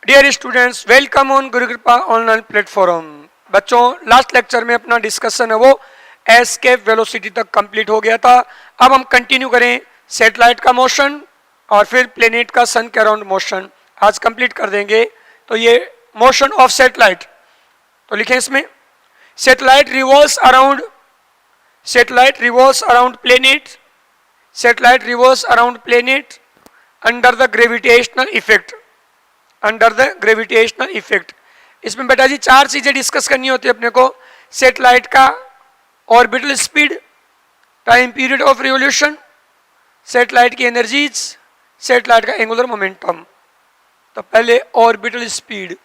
Dear students, welcome on गुरु कृपा online platform. बच्चों, last lecture में अपना डिस्कशन है वो एस्केप वेलोसिटी तक कंप्लीट हो गया था। अब हम कंटिन्यू करें सैटेलाइट का मोशन और फिर प्लेनेट का सन के अराउंड मोशन आज कंप्लीट कर देंगे। तो ये मोशन ऑफ सैटेलाइट, तो लिखें इसमें satellite revolves around planet, satellite revolves around planet under the gravitational effect, under the gravitational effect. इसमें बेटा जी चार चीजें डिस्कस करनी होती है अपने को। सैटेलाइट का orbital speed, time period of revolution, satellite की एनर्जीज, सैटेलाइट का एंगुलर मोमेंटम। तो पहले orbital speed,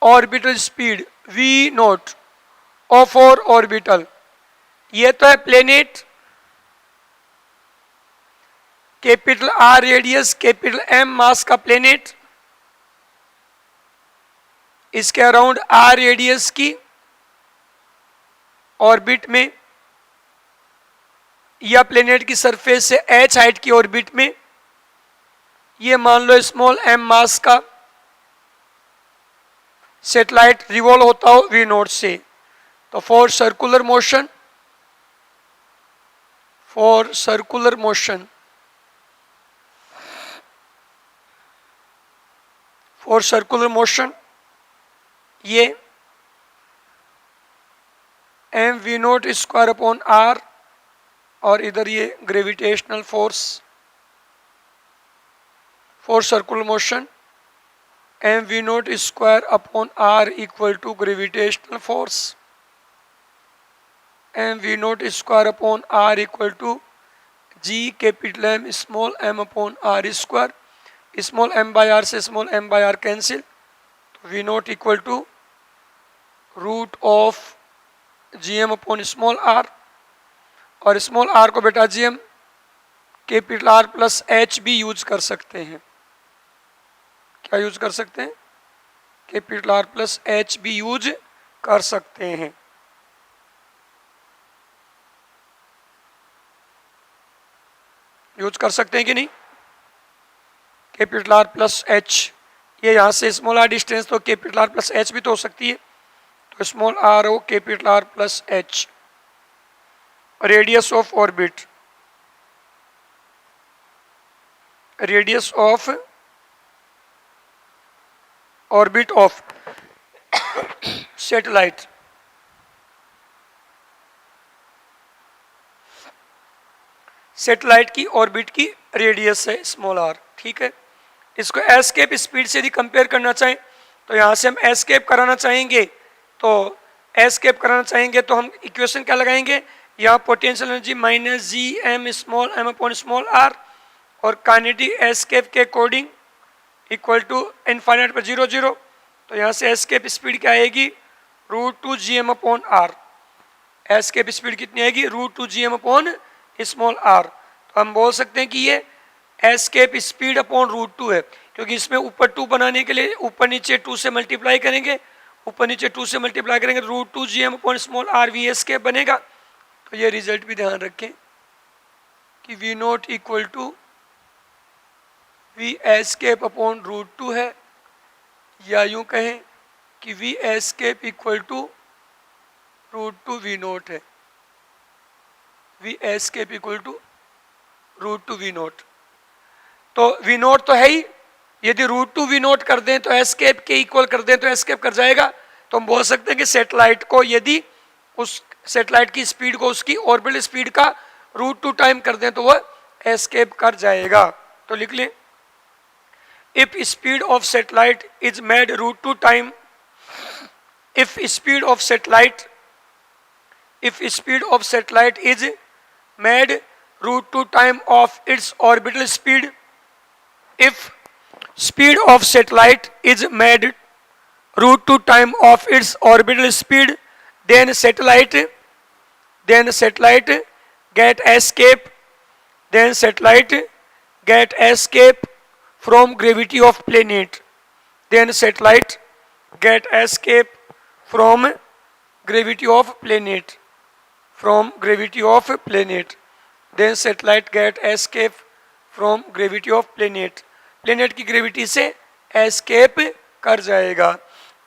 orbital speed V nought O for orbital, ये तो है planet, capital R radius, capital M mass का प्लेनेट, इसके अराउंड आर रेडियस की ऑर्बिट में या प्लेनेट की सरफेस से एच हाइट की ऑर्बिट में, ये मान लो स्मॉल एम मास का सैटेलाइट रिवॉल्व होता हो वी नॉट से। तो for circular motion, for circular motion, for circular motion ये M V nought square upon R, और इधर ये gravitational force for circular motion M V nought square upon R equal to gravitational force, M V nought square upon R equal to G capital M small M upon R square, small M by R से small M by R cancel, तो we nought equal to root of G M upon small R, और small R को बेटा G M capital R plus H भी use कर सकते हैं। क्या यूज कर सकते हैं? कैपिटल आर प्लस एच भी यूज कर सकते हैं। यूज कर सकते हैं कि नहीं? कैपिटल आर प्लस एच, ये यहां से स्मॉल आर डिस्टेंस, तो कैपिटल आर प्लस एच भी तो हो सकती है। तो स्मॉल आर हो capital R plus H, radius of orbit, radius of orbit of satellite, satellite की ऑर्बिट की रेडियस है स्मॉल आर। ठीक है, इसको एस्केप स्पीड से यदि कंपेयर करना चाहें तो यहां से हम एस्केप कराना चाहेंगे, तो एस्केप कराना चाहेंगे तो हम इक्वेशन क्या लगाएंगे, यहाँ potential energy minus G M small M upon small R, और काइनेटिक एस्केप के अकॉर्डिंग इक्वल टू इनफाइनाइट पर 0 0। तो यहाँ से एस्केप स्पीड क्या आएगी, root two G M upon R. Escape speed कितनी आएगी, root two G M upon small R. तो हम बोल सकते हैं कि ये एस्केप स्पीड अपॉन रूट 2 है, क्योंकि इसमें ऊपर 2 बनाने के लिए ऊपर नीचे 2 से मल्टीप्लाई करेंगे, ऊपर नीचे 2 से मल्टीप्लाई करेंगे, root two G M upon small R V escape बनेगा। तो ये रिजल्ट भी ध्यान रखें कि V nought equal to V escape upon root 2 है, या यूं कहें कि V escape equal to root two V nought है, V escape equal to root two V nought. तो वी नोट तो है ही, यदि रूट टू वी नोट कर दें तो एस्केप के इक्वल कर दें तो एस्केप कर जाएगा। तो हम बोल सकते हैं कि सैटेलाइट को यदि उस सैटेलाइट की स्पीड को उसकी ऑर्बिटल स्पीड का रूट टू टाइम कर दें तो वह एस्केप कर जाएगा। तो लिख लें, if speed of satellite is made root two time, if speed of satellite, if speed of satellite is made root two time of its orbital speed, if speed of satellite is made root 2 time of its orbital speed, then satellite get escape, then satellite get escape from gravity of planet, then satellite get escape from gravity of planet, from gravity of planet, then satellite get escape from gravity of planet, planet की gravity से escape कर जाएगा।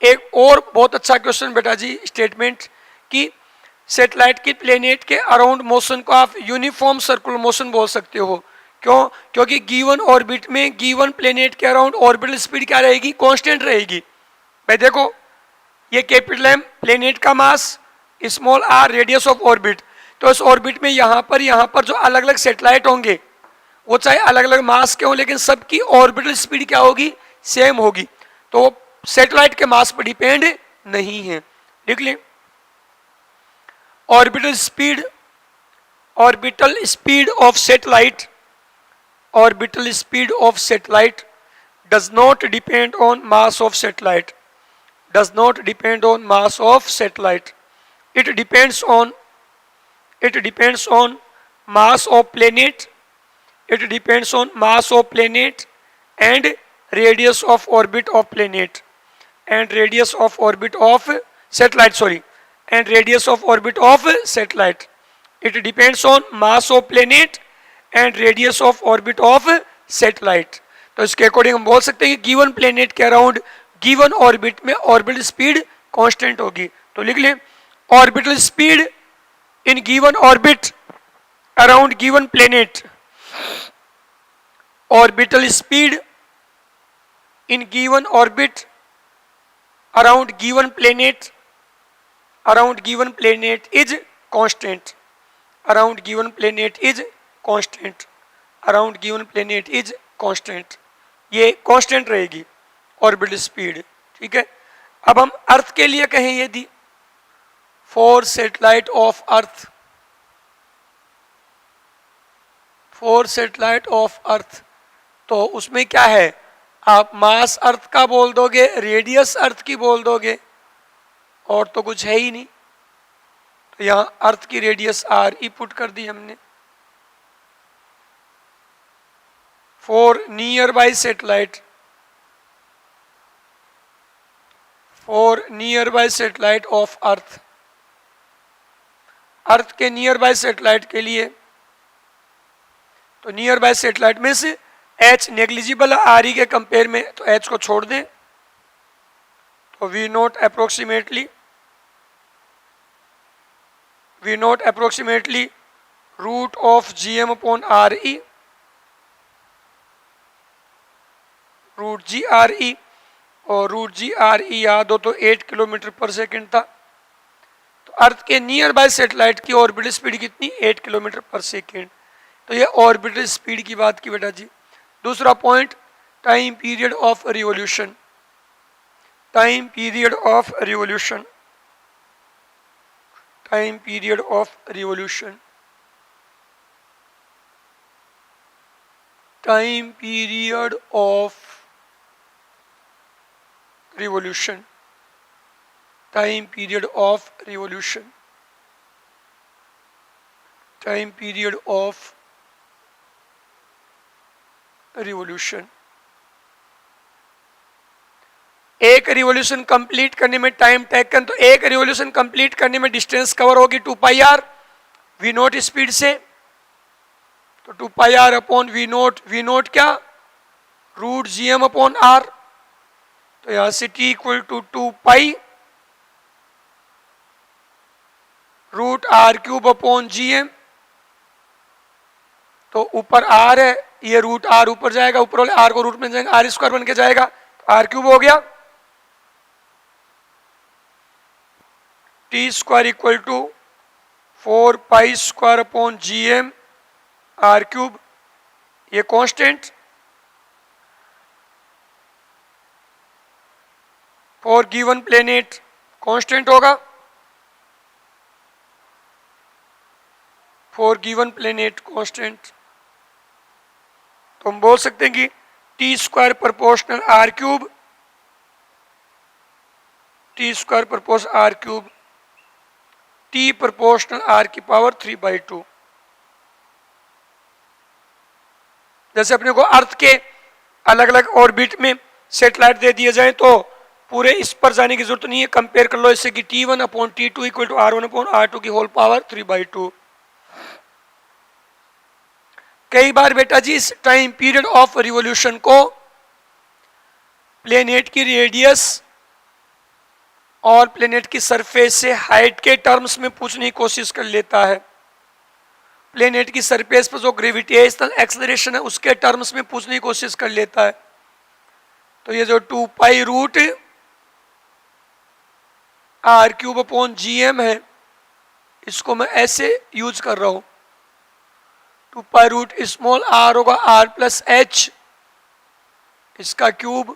एक और बहुत अच्छा question बेटा जी, statement कि सैटेलाइट की प्लेनेट के अराउंड मोशन को आप यूनिफॉर्म सर्कुलर मोशन बोल सकते हो। क्यों? क्योंकि गिवन ऑर्बिट में गिवन प्लेनेट के अराउंड ऑर्बिटल स्पीड क्या रहेगी? कांस्टेंट रहेगी। भाई देखो, ये कैपिटल एम प्लेनेट का mass, small R radius of orbit. तो इस ऑर्बिट में यहाँ पर जो अलग अलग सैटेलाइट होंगे वो चाहे अलग अलग मास के हों, लेकिन सबकी ऑर्बिटल स्पीड क्या होगी? सेम होगी। तो सैटेलाइट के मास पर डिपेंड नहीं है। लिख लें, orbital speed of satellite, orbital speed of satellite does not depend on mass of satellite, does not depend on mass of satellite. It depends on mass of planet, it depends on mass of planet and radius of orbit of planet and radius of orbit of satellite, sorry, and radius of orbit of satellite. It depends on mass of planet and radius of orbit of satellite. तो इसके according हम बोल सकते हैं कि given planet के around given orbit में orbital speed constant होगी। तो लिख लें, orbital speed in given orbit around given planet, orbital speed in given orbit around given planet is constant, around given planet is constant, around given planet is constant. ये constant रहेगी orbital speed. ठीक है, अब हम अर्थ के लिए कहें यदि for satellite of earth, for satellite of अर्थ, तो उसमें क्या है? आप मास अर्थ का बोल दोगे, रेडियस अर्थ की बोल दोगे, और तो कुछ है ही नहीं। तो यहां अर्थ की रेडियस आर ई पुट कर दी हमने। For nearby satellite, for nearby satellite of Earth, Earth के नियर बाय सैटेलाइट के लिए, तो नियर बाय सैटेलाइट में से एच नेग्लिजिबल आर ई के कंपेयर में, तो एच को छोड़ दें, तो we naught approximately root of G M upon R E, root G R E, और रूट जी आर ई याद हो तो 8 किलोमीटर पर सेकेंड था। तो अर्थ के नियर बाय सैटेलाइट की ऑर्बिटल स्पीड कितनी? 8 किलोमीटर पर सेकेंड। तो ये ऑर्बिटल स्पीड की बात की बेटा जी। दूसरा point, time period of revolution, time period of revolution, time period of revolution, time period of revolution, time period of revolution, time period of revolution। एक रिवॉल्यूशन कंप्लीट करने में टाइम टेकन, तो एक रिवॉल्यूशन कंप्लीट करने में distance cover होगी 2 pi R v naught speed से। तो 2 pi R upon v naught क्या? Root G M upon R. तो यहां से t equal to 2 pi root R cube upon G M. तो ऊपर आर है, ये रूट आर ऊपर जाएगा, ऊपर वाले आर को रूट में जाएगा, आर स्क्वायर बन के जाएगा, आर क्यूब हो गया। T square equal to 4 pi square upon G M R cube, ये constant. For given planet constant होगा, फॉर गिवन प्लेनेट कांस्टेंट। तो हम बोल सकते हैं कि T square proportional R cube, T square proportional R cube, T proportional R की power 3/2। जैसे अपने को अर्थ के अलग अलग ऑर्बिट में सैटेलाइट दे दिए जाए तो पूरे इस पर जाने की जरूरत नहीं है, कंपेयर कर लो इससे कि T1 upon T2 equal to R1 upon R2 की होल पावर 3/2। कई बार बेटा जी इस टाइम पीरियड ऑफ रिवॉल्यूशन को प्लेनेट की रेडियस और प्लेनेट की सरफेस से हाइट के टर्म्स में पूछने की कोशिश कर लेता है। प्लेनेट की सरफेस पर जो ग्रेविटेशनल एक्सेलरेशन है उसके टर्म्स में पूछने की कोशिश कर लेता है। तो ये जो 2 pi root R cube upon G M है, इसको मैं ऐसे यूज कर रहा हूं। 2 पाई रूट स्मॉल आर होगा आर प्लस एच, इसका क्यूब,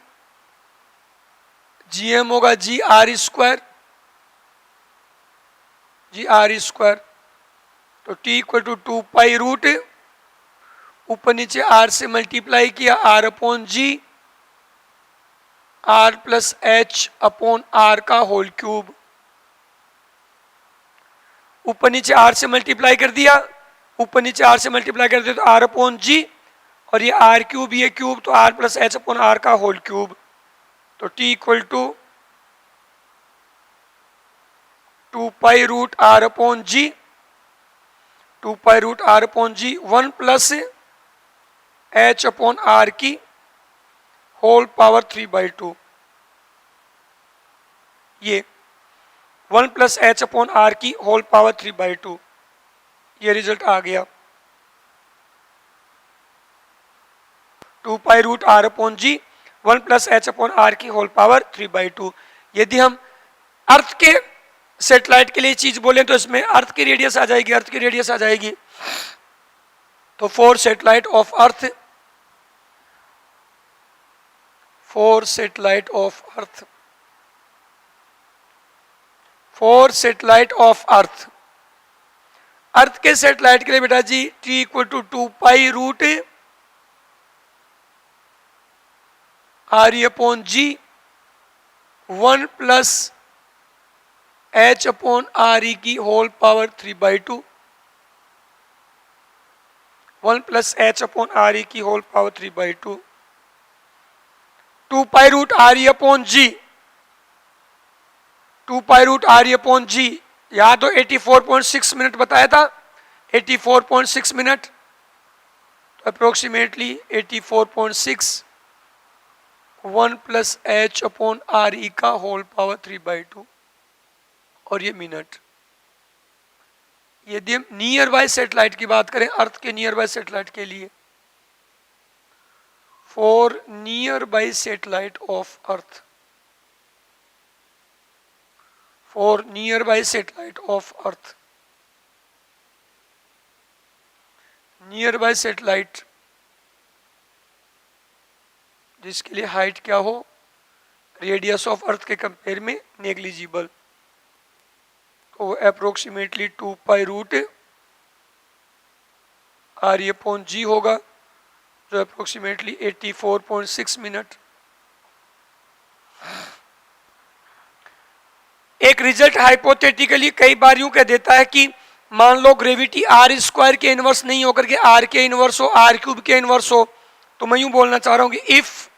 जी एम होगा G R square, G R square. तो T equal to 2 pi root, ऊपर नीचे आर से मल्टीप्लाई किया, R upon G, R plus H upon R का whole cube. ऊपर नीचे आर से मल्टीप्लाई कर दिया, ऊपर नीचे आर से मल्टीप्लाई कर दिया तो आर अपॉन जी, और ये आर क्यूब, ये क्यूब, तो R plus H upon R का होल क्यूब। तो T equal to 2 pi root R upon G, 2 pi root R upon G, 1 plus H upon R की होल पावर 3/2। ये 1 plus H upon R की whole power 3/2, ये result आ गया। 2 pi root R upon G, 1 plus H upon R की whole power 3/2। यदि हम अर्थ के सैटेलाइट के लिए चीज बोले तो इसमें अर्थ की रेडियस आ जाएगी, अर्थ की रेडियस आ जाएगी। तो 4 satellite of Earth, 4 satellite of Earth, 4 satellite of Earth. Earth के सैटेलाइट के लिए बेटा जी T equal to 2 pi root R E upon G, 1 plus H upon R E की whole power 3/2, 1 plus H upon R E की whole power 3/2। 2 pi root R E upon G, 2 pi root R E upon G, यहां तो 84.6 minute बताया था, 84.6 minute, तो approximately 84.6, 1 plus H upon R ई का whole power 3/2, और ये मिनट। यदि हम नियर बाय सैटेलाइट की बात करें, अर्थ के नियर बाय सैटेलाइट के लिए, for nearby satellite of earth, for nearby satellite of earth, near by satellite जिसके लिए हाइट क्या हो, रेडियस ऑफ अर्थ के कंपेयर में नेग्लिजिबल, तो approximately 2 pi root R E upon G होगा, जो अप्रोक्सीमेटली 84.6 मिनट। एक रिजल्ट हाइपोथेटिकली कई बार यूं कह देता है कि मान लो ग्रेविटी आर स्क्वायर के इनवर्स नहीं होकर के आर के इनवर्स हो, आर क्यूब के इनवर्स हो, तो मैं यूं बोलना चाह रहा हूं कि if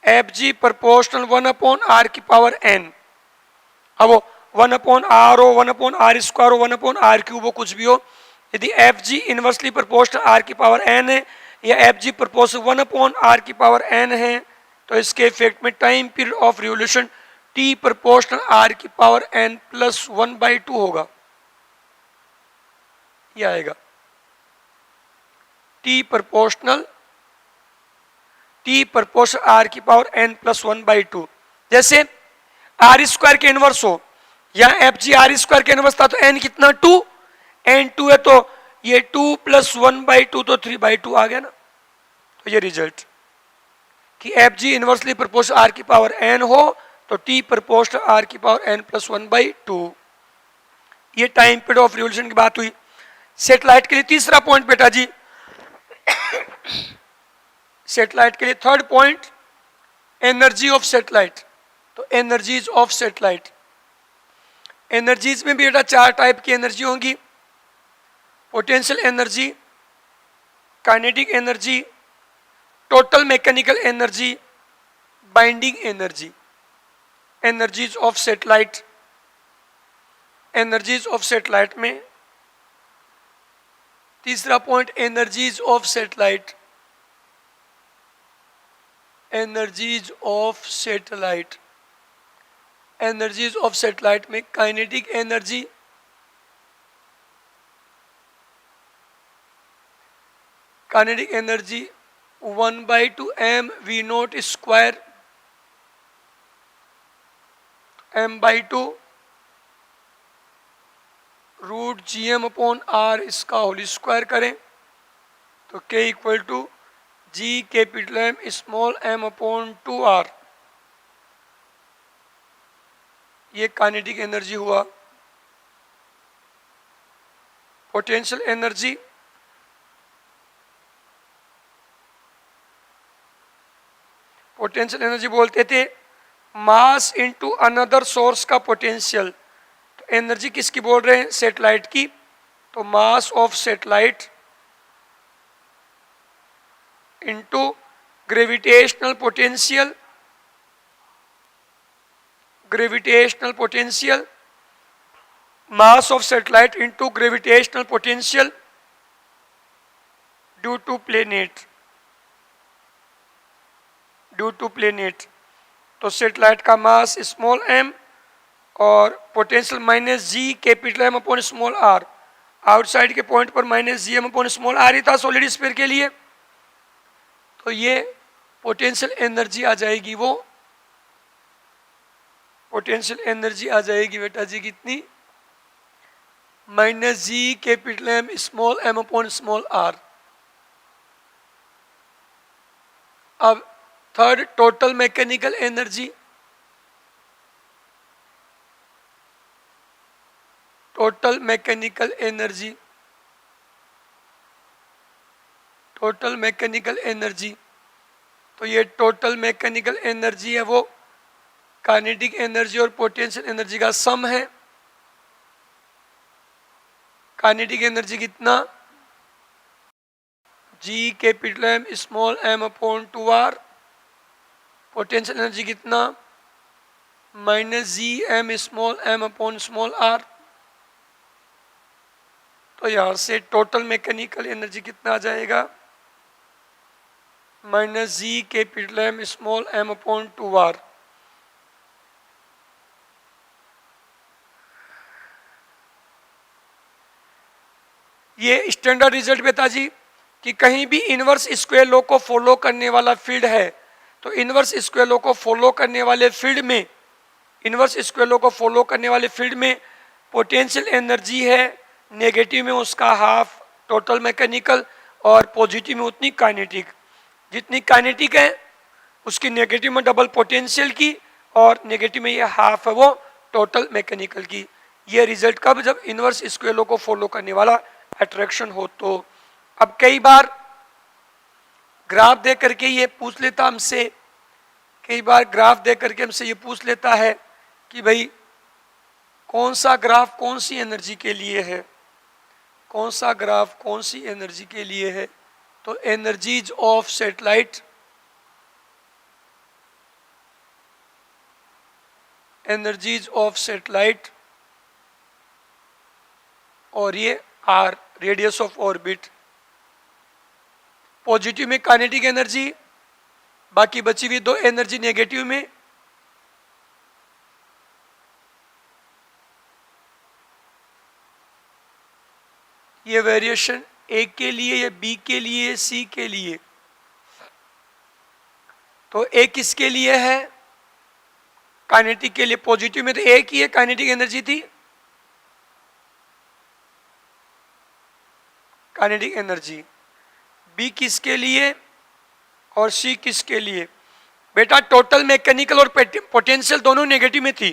F G proportional 1 upon R की पावर एन, अब वो 1 अपॉन आर हो, 1 अपॉन आर स्क्वायर हो, 1 अपॉन आर क्यूब हो, कुछ भी हो, यदि F G inversely proportional R की पावर एन है या F G proportional 1 upon R की पावर एन है, तो इसके इफेक्ट में time period of revolution T proportional R की पावर एन प्लस 1/2 होगा। ये आएगा टी प्रोपोर्शनल आर की पावर एन प्लस 1/2। जैसे आर स्क्वायर के इनवर्स हो, या एफ जी आर स्क्वायर के इनवर्स था, तो एन कितना 2, एन 2 है, तो ये 2 प्लस 1/2 तो 3/2 आ गया ना। तो ये रिजल्ट कि F G inversely proportional R की पावर एन हो तो टी प्रोपोर्शनल आर की पावर एन प्लस 1/2। ये टाइम पीरियड ऑफ रिवोल्यूशन की बात हुई। सैटेलाइट के लिए तीसरा पॉइंट बेटा जी, सैटेलाइट के लिए third point, energy of satellite. तो एनर्जीज ऑफ सैटेलाइट, एनर्जीज में बेटा 4 टाइप की एनर्जी होंगी, potential energy, kinetic energy, total mechanical energy, binding energy. Energies of satellite, energies of satellite में तीसरा point energies of satellite, energies of satellite. Energies of satellite में kinetic energy, kinetic energy 1/2 mv0 square, m/2 √gm/r इसका whole square करें तो k equal to g capital M small m/2r। ये kinetic energy हुआ। Potential energy, potential energy बोलते थे mass into another source का potential. तो एनर्जी किसकी बोल रहे हैं? सैटेलाइट की। तो mass of satellite into gravitational potential, gravitational potential, mass of satellite into gravitational potential due to planet, due to planet. तो सैटेलाइट का मास स्मॉल m और potential -g capital M upon small r। Outside के point पर -gm upon small r ही था solid sphere के लिए। तो ये पोटेंशियल एनर्जी आ जाएगी, वो पोटेंशियल एनर्जी आ जाएगी बेटा जी कितनी? -g capital M small m upon small r। अब third, total mechanical energy, total mechanical energy, total mechanical energy. तो ये टोटल मैकेनिकल एनर्जी है वो काइनेटिक एनर्जी और पोटेंशियल एनर्जी का सम है। काइनेटिक एनर्जी कितना? g capital M small m upon 2r। Potential energy कितना? -gm small m upon small r। तो यहां से टोटल मैकेनिकल एनर्जी कितना आ जाएगा? -g capital M small m upon 2r। ये स्टैंडर्ड रिजल्ट बेटा जी कि कहीं भी इनवर्स स्क्वायर लॉ को फॉलो करने वाला फील्ड है तो इनवर्स स्क्वायर लॉ को फॉलो करने वाले फील्ड में, इनवर्स स्क्वायर लॉ को फॉलो करने वाले फील्ड में पोटेंशियल एनर्जी है नेगेटिव में उसका हाफ टोटल मैकेनिकल और पॉजिटिव में उतनी काइनेटिक। जितनी काइनेटिक है उसकी नेगेटिव में डबल पोटेंशियल की और नेगेटिव में ये हाफ है वो टोटल मैकेनिकल की। ये रिजल्ट कब? जब इनवर्स स्क्वायर लॉ को फॉलो करने वाला अट्रैक्शन हो। तो अब कई बार ग्राफ दे करके ये पूछ लेता हमसे, कई बार ग्राफ दे करके हमसे ये पूछ लेता है कि भाई कौन सा ग्राफ कौन सी एनर्जी के लिए है, कौन सा ग्राफ कौन सी एनर्जी के लिए है। तो energies of satellite, energies of satellite और ये R radius of orbit. Positive में काइनेटिक एनर्जी, बाकी बची हुई दो एनर्जी नेगेटिव में। ये वेरिएशन ए के लिए, ये बी के लिए, सी के लिए। तो ए किसके लिए है? काइनेटिक के लिए। पॉजिटिव में तो ए की है काइनेटिक एनर्जी थी, काइनेटिक एनर्जी। बी किसके लिए और सी किसके लिए? बेटा टोटल मैकेनिकल और पोटेंशियल दोनों नेगेटिव में थी,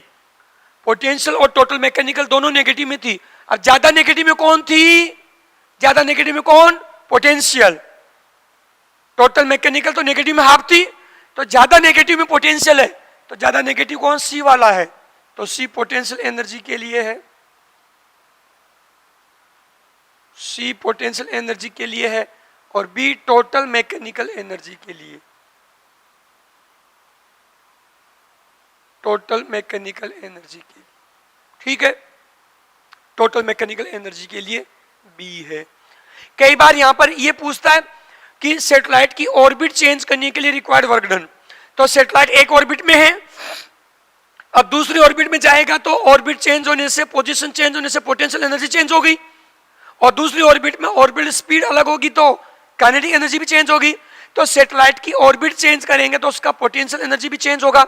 पोटेंशियल और टोटल मैकेनिकल दोनों नेगेटिव में थी। अब ज्यादा नेगेटिव में कौन थी? ज्यादा नेगेटिव में कौन? पोटेंशियल। टोटल मैकेनिकल तो नेगेटिव में हाफ थी, तो ज्यादा नेगेटिव में पोटेंशियल है। तो ज्यादा नेगेटिव कौन? सी वाला है। तो सी पोटेंशियल एनर्जी के लिए है, सी पोटेंशियल एनर्जी के लिए है और बी टोटल मैकेनिकल एनर्जी के लिए, टोटल मैकेनिकल एनर्जी के लिए। ठीक है, टोटल मैकेनिकल एनर्जी के लिए बी है। कई बार यहां पर ये पूछता है कि सैटेलाइट की ऑर्बिट चेंज करने के लिए रिक्वायर्ड वर्क डन। तो सैटेलाइट एक ऑर्बिट में है, अब दूसरी ऑर्बिट में जाएगा तो ऑर्बिट चेंज होने से, पोजीशन चेंज होने से पोटेंशियल एनर्जी चेंज हो गई, और दूसरी ऑर्बिट में ऑर्बिट स्पीड अलग होगी तो काइनेटिक एनर्जी भी चेंज होगी। तो सैटेलाइट की ऑर्बिट चेंज करेंगे तो उसका पोटेंशियल एनर्जी भी चेंज होगा,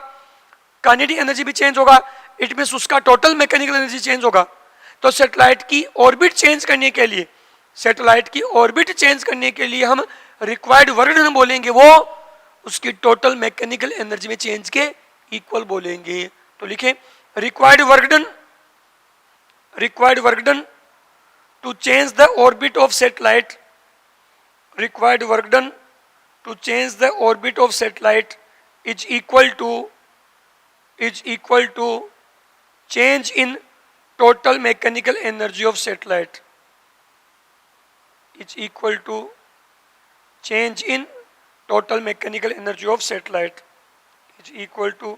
काइनेटिक एनर्जी भी चेंज होगा, इट मींस उसका टोटल मैकेनिकल एनर्जी चेंज होगा। तो सैटेलाइट की ऑर्बिट चेंज करने के लिए, सैटेलाइट की ऑर्बिट चेंज करने के लिए हम रिक्वायर्ड वर्क डन बोलेंगे, वो उसकी टोटल मैकेनिकल एनर्जी में चेंज के इक्वल बोलेंगे। तो लिखें required work done to change the orbit of satellite, required work done to change the orbit of satellite is equal to change in total mechanical energy of satellite, is equal to change in total mechanical energy of satellite, is equal to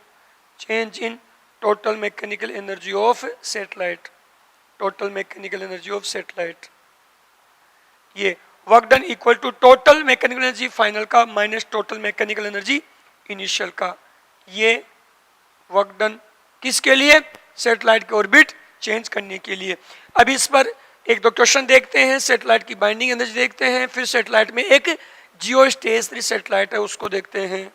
change in total mechanical energy of satellite, total mechanical energy of satellite. ये work done equal to total mechanical energy final का minus total mechanical energy initial का। ये work done किसके लिए? Satellite की orbit change करने के लिए। अब इस पर एक दो क्वेश्चन देखते हैं, सैटेलाइट की बाइंडिंग एनर्जी देखते हैं, फिर सैटेलाइट में एक जियो स्टेशनरी सैटेलाइट है उसको देखते हैं।